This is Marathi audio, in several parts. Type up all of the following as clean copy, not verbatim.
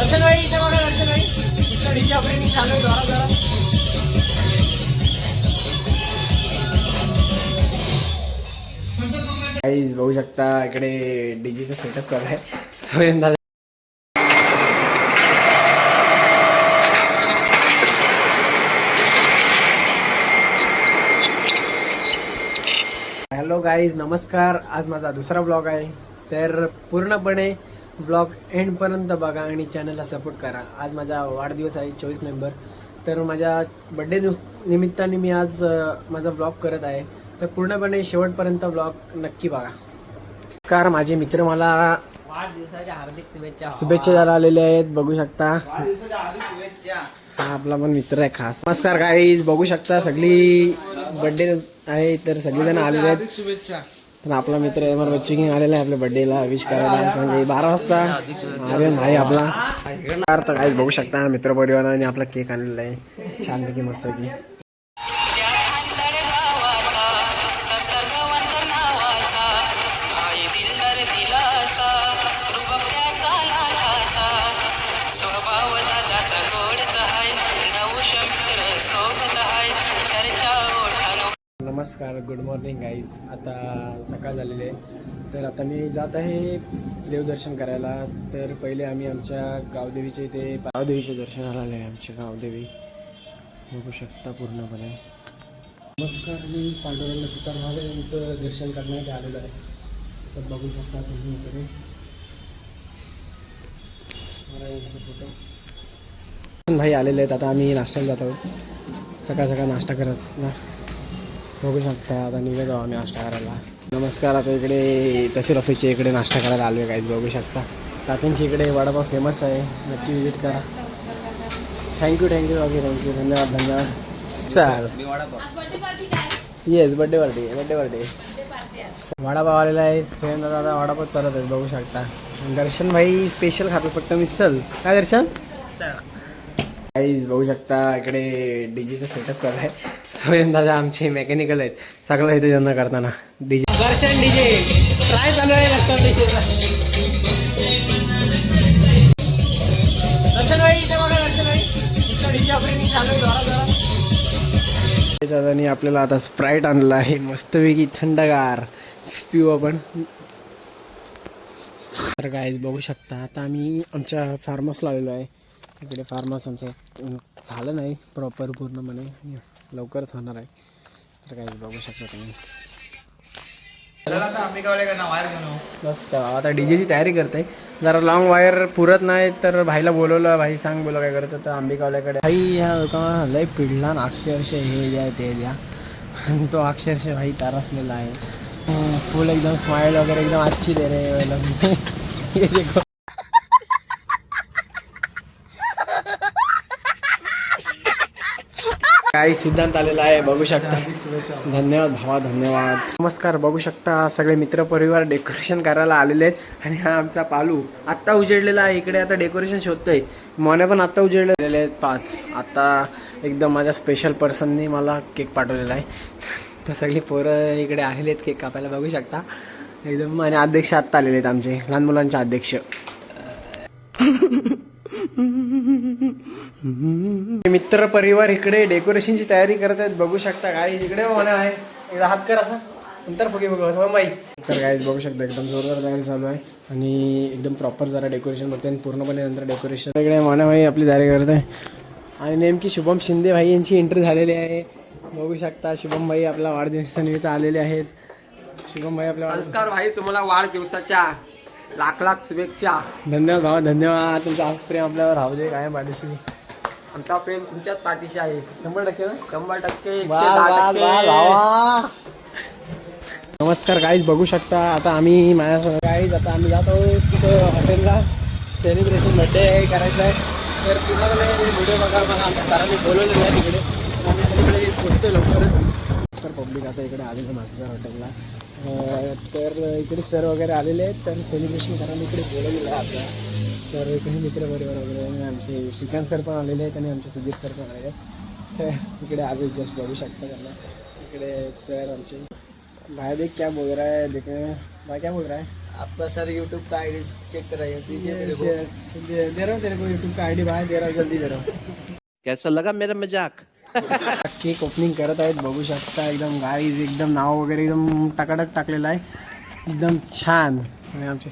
दर्शन भाई इथे बघा, दर्शन भाई इथं डीजे ऑपरेटिंग चालू आहे जोरात जोरात. गाईज बघू शकता इकडे डीजेचा सेटअप चालू आहे. सोयम दादा हॅलो गाईज नमस्कार. आज माझा दुसरा ब्लॉग आहे, तर पूर्णपणे ब्लॉग एंडपर्यंत बघा आणि चॅनलला सपोर्ट करा. आज माझा वाढदिवस आहे 24 नोव्हेंबर, तर माझ्या बड्डे निमित्ताने मी आज माझा ब्लॉग करत आहे, तर पूर्णपणे शेवटपर्यंत ब्लॉग नक्की बघा. नमस्कार, माझे मित्र मला वाढदिवसाच्या हार्दिक शुभेच्छा द्यायला आलेले आहेत. बघू शकता हा आपला पण मित्र आहे खास. नमस्कार गाईज, बघू शकता सगळी बड्डे आहे, तर सगळेजण आलेले आहेत. शुभेच्छा. तर आपला मित्र एमआर बच्चू किंग आलेला आहे आपल्या बड्डेला विश करायला. म्हणजे 12 वाजता आर्यन भाई आपला. तर गाईज बघू शकता मित्र परिवाराने आपला केक आणलेला आहे छानपैकी मस्तपैकी. नमस्कार, गुड मॉर्निंग गाईज. आता सकाळ झालेली आहे, तर आता मी जात आहे देवदर्शन करायला. तर पहिले आम्ही आमच्या गावदेवीच्या इथे गावदेवीच्या दर्शनाला आले आहे. आमचे गावदेवी बघू शकता पूर्णपणे. नमस्कार, मी पांडुरंग सुतारवाले यांचं दर्शन करण्यात आलेलं आहे. तर बघू शकता तुम्ही इकडे यांचा फोटो. भाई आलेले आहेत. आता आम्ही नाश्त्याला जात आहोत. सकाळ सकाळ नाश्ता करत ना बघू शकता. आता निघतो आम्ही नाश्ता करायला. नमस्कार, आता इकडे तहसील ऑफिसच्या इकडे नाश्ता करायला आलो आहे काहीच. बघू शकता तात्यांची इकडे वडापाव फेमस आहे, नक्की विजिट करा. थँक्यू ओके थँक्यू, धन्यवाद. चाल येस बड्डे पार्टी वडापाव आलेला आहे. सोयम दादा वडापाव चालत आहेत बघू शकता. दर्शन भाई स्पेशल खातो फक्त मिसल. काय दर्शन गाईज बघू शकता इकडे डीजेचा सेटअप चालू आहे. सोयम दादा आमचे मेकॅनिकल आहेत, सगळं इथे त्यांना करताना डीजे. दर्शन डीजे ट्राय चालू आहे. दर्शन भाई इथे बघा, दर्शन भाई इथं डीजे ऑपरेटिंग चालू आहे जोरात जोरात. त्याच्यात आपल्याला आता स्प्राईट आणला आहे मस्तपैकी थंडगार पिऊ आपण. तर गाईज बघू शकता आता आम्ही आमच्या फार्म हाऊसला आलेलो आहे. इकडे फार्म हाऊस आमचं झालं नाही प्रॉपर पूर्णपणे, लवकरच होणार आहे. तर काही बघू शकता तुम्ही. बस का आता डीजेची तयारी करते. जरा लॉंग वायर पुरत नाही तर भाईला बोलवलं, भाई सांग बोला काय करतं. तर अंबिकावाल्याकडे भाई ह्या लोकांना लय पिढला अक्षरशः हे द्या ते द्या. तो अक्षरशः भाई तारसलेला आहे. फुल एकदम स्माइल वगैरे एकदम अच्छी दे रे. ये देखो काही सिद्धांत आलेला आहे बघू शकता. धन्यवाद भावा, धन्यवाद. नमस्कार, बघू शकता सगळे मित्रपरिवार डेकोरेशन करायला आलेले आहेत. आणि हा आमचा पालू आत्ता उजेडलेला आहे. इकडे आता डेकोरेशन शोधतोय. मोने पण आत्ता उजेडलेले आहेत 5. आता एकदम माझ्या स्पेशल पर्सननी मला केक पाठवलेला आहे. तर सगळी पोरं इकडे आलेले आहेत केक कापायला बघू शकता एकदम. आणि अध्यक्ष आत्ता आलेले आहेत आमचे लहान मुलांचे अध्यक्ष. मित्र परिवार इकडे डेकोरेशनची तयारी करत आहेत बघू शकता. गाईज इकडे होणार आहे, एकदा हात कर असा नंतर फुगे बघू असं माहीत. तर गाईज बघू शकता एकदम जोरदार तयारी चालू आहे आणि एकदम प्रॉपर जरा डेकोरेशन करते आणि पूर्णपणे नंतर डेकोरेशन इकडे मानाभाई आपली तयारी करत आहे. आणि नेमकी शुभम शिंदे भाई यांची एंट्री झालेली आहे बघू शकता. शुभम भाई आपला वाढदिवसानिमित्त आलेले आहेत. शुभम भाई आपल्या नमस्कार भाई, तुम्हाला वाढदिवसाच्या लाख शुभेच्छा. धन्यवाद भावा, धन्यवाद. तुमचा आज प्रेम आपल्यावर राहू दे कायम पाठीशी. आमचा प्रेम तुमच्याच पाठीशी आहे 100% ना. 100%, 110%. नमस्कार गाईज बघू शकता आता आम्ही माझ्यासोबत गाईज आता आम्ही जातो तिथं हॉटेलला. सेलिब्रेशन बड्डे करायचं आहे. तर पूर्णपणे व्हिडिओ बघा. मला आमच्या सरांनी बोलवलेलं आहे तिकडे. आम्ही तिकडे पोहोचतो लवकरच. तर पब्लिक आता इकडे आलेलं मास्कर हॉटेलला. तर इकडे सर वगैरे आलेले आहेत. तर सेलिब्रेशन करायला इकडे बोलवलेलं आहे आपल्याला. तर इकडे मित्रपरिवार वगैरे आणि आमचे श्रीकांत सर पण आलेले आहेत आणि आमचे सुधीर सर पण आलेले आहेत. तर इकडे आले जस्ट बघू शकता त्यांना. इकडे सर आमचे भाई देख क्या बोल रहा है, देखे भाई क्या बोल रहा है. आपका सर यूट्यूब का आईडी चेक कराइए दीजिए मेरे को। दे रहा हूँ तेरे को यूट्यूब का आईडी बाहेर दे रहा हूँ, जल्दी दे रहा हूँ. कैसा लगा मेरा मजाक? केक ओपनिंग करत आहेत, बघू शकता. एकदम गाईज एकदम नाव वगैरे एकदम टकाटक टाकलेलं आहे, एकदम छान. आणि आमचे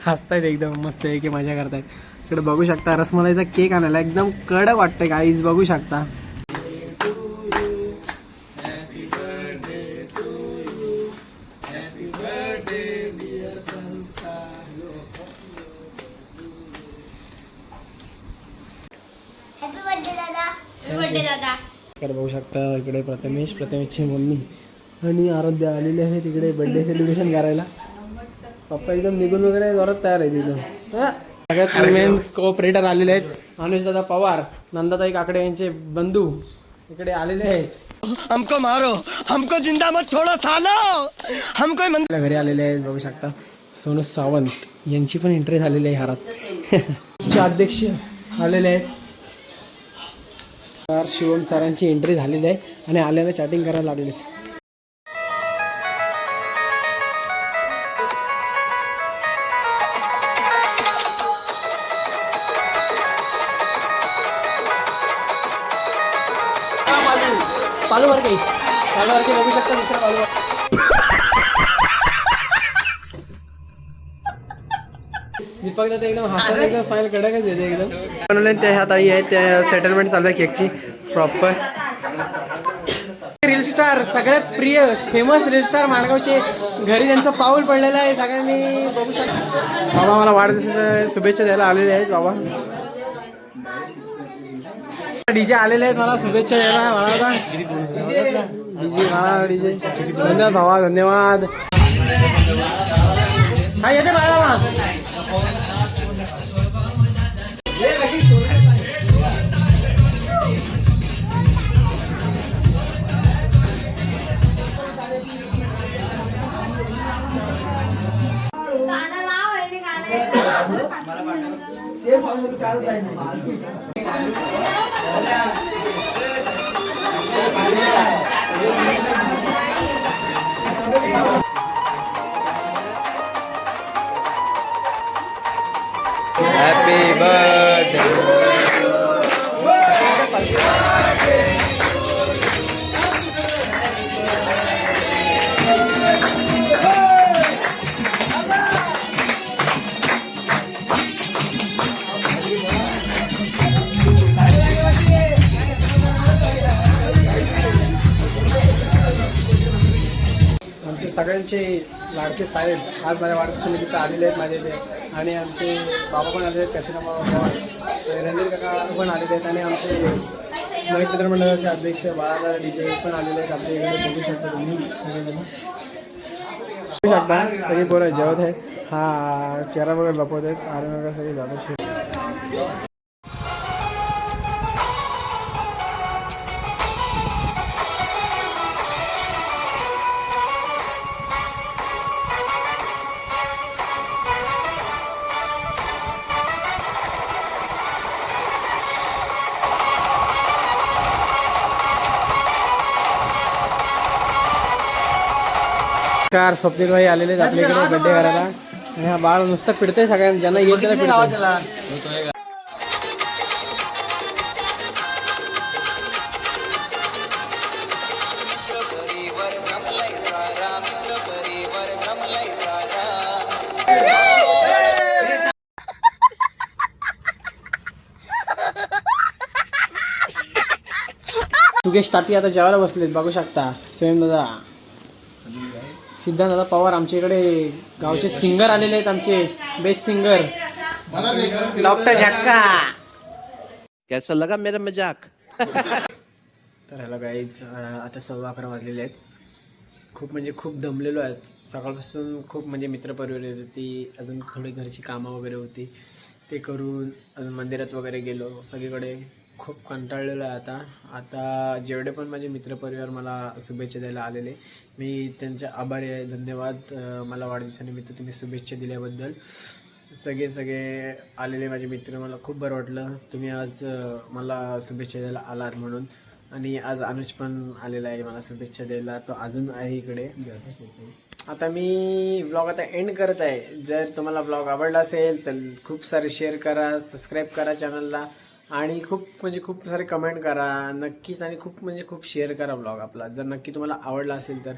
हसतायत एकदम मस्त आहे की मजा करतायत. इकडे बघू शकता रसमलाईचा केक आणायला एकदम कडक वाटतंय गाईज, बघू शकता. इकडे बघू शकता इकडे प्रथमेशची मम्मी आणि आराध्या आलेले आहेत इकडे बर्थडे सेलिब्रेशन करायला. पप्पा एकदम निघून वगैरे जोरात तयार आहेत एकदम. सगळ्यात मेन कोऑपरेटर आलेले आहेत अनुजदादा पवार, नंदाताई काकडे यांचे बंधू इकडे आलेले आहेत. हमको मारो, हमको जिंदा मत छोड़ो सालो, हमको आपल्या घरी आलेले आहेत. बघू शकता सोनू सावंत यांची पण एंट्री झालेली आहे हारात. आमचे अध्यक्ष आलेले आहेत सर शिवम सरांची एंट्री झालेली आहे आणि आल्याला चॅटिंग करायला लागले. पालूवर काही बघू शकता दुसरा पालूवर. दीपक दादा एकदम हसत एकदम स्माइल कडकच येते एकदम. बनवले ते ह्या ताई आहेत त्या सेटलमेंट चालू आहे केकची प्रॉपर. रील स्टार सगळ्यात प्रिय फेमस रील स्टार माणगावचे घरी त्यांचं पाऊल पडलेलं आहे. सगळ्यांनी बघू शकता. बाबा मला वाढदिवसाच्या शुभेच्छा द्यायला आलेले आहेत. बाबा डीजे आलेले आहेत मला शुभेच्छा द्यायला. मला डीजे मला डीजे धन्यवाद भावा, धन्यवाद. हा येते बाळा. Happy birthday. आमचे सगळ्यांचे लाडके साहेब आज माझ्या वाढदिवसानिमित्त आलेले आहेत माझे ते. आणि आमचे बाबा पण आलेले आहेत काशीराम पवार, रणधीर काका पण आलेले आहेत. आणि आमचे नवीन मित्रमंडळाचे अध्यक्ष बाळादार डीजे पण आलेले आहेत आपल्या इकडे. बघू शकता तुम्ही बघू शकता सगळी पोरं जेवत आहेत. हा चेहरा वगैरे लपवत आहेत आणि वगैरे सगळी जात. स्वप्नील भाई आलेले आहेत आपल्या इकडे बड्डे करायला. आणि हा बाळ नुसतं पिडतंय सगळ्यांना, ज्यांना येईल त्याला पिडतंय. सुगेश ताती आता जेवायला बसलेत बघू शकता. स्वयं दादा, सिद्धांत दादा पवार आमच्या इकडे गावचे सिंगर आलेले आहेत, आमचे बेस्ट सिंगर डॉक्टर झटका. कैसा लगा मेरा मजाक? तर ह्याला गाईच आता 11:15 वाजलेले आहेत. खूप म्हणजे खूप दमलेलो आहेत सकाळपासून. खूप म्हणजे मित्रपरिवार येत होती, अजून थोडी घरची कामं वगैरे होती ते करून, अजून मंदिरात वगैरे गेलो. सगळीकडे खूप कंटाळलेलो आहे आता जेवढे पण माझे मित्रपरिवार मला शुभेच्छा द्यायला आलेले, मी त्यांचे आभारी आहे. धन्यवाद मला वाढदिवसानिमित्त तुम्ही शुभेच्छा दिल्याबद्दल. सगळे आलेले माझे मित्र, मला खूप बरं वाटलं तुम्ही आज मला शुभेच्छा द्यायला आलात म्हणून. आणि आज अनुज पण आलेला आहे मला शुभेच्छा द्यायला, तो अजून आहे इकडे. आता मी व्लॉग आता एंड करत आहे. जर तुम्हाला व्लॉग आवडला असेल तर खूप सारे शेअर करा, सबस्क्राईब करा चॅनलला आणि खूप सारे कमेंट करा नक्कीच आणि खूप शेअर करा व्लॉग आपला जर नक्की तुम्हाला आवडला असेल तर.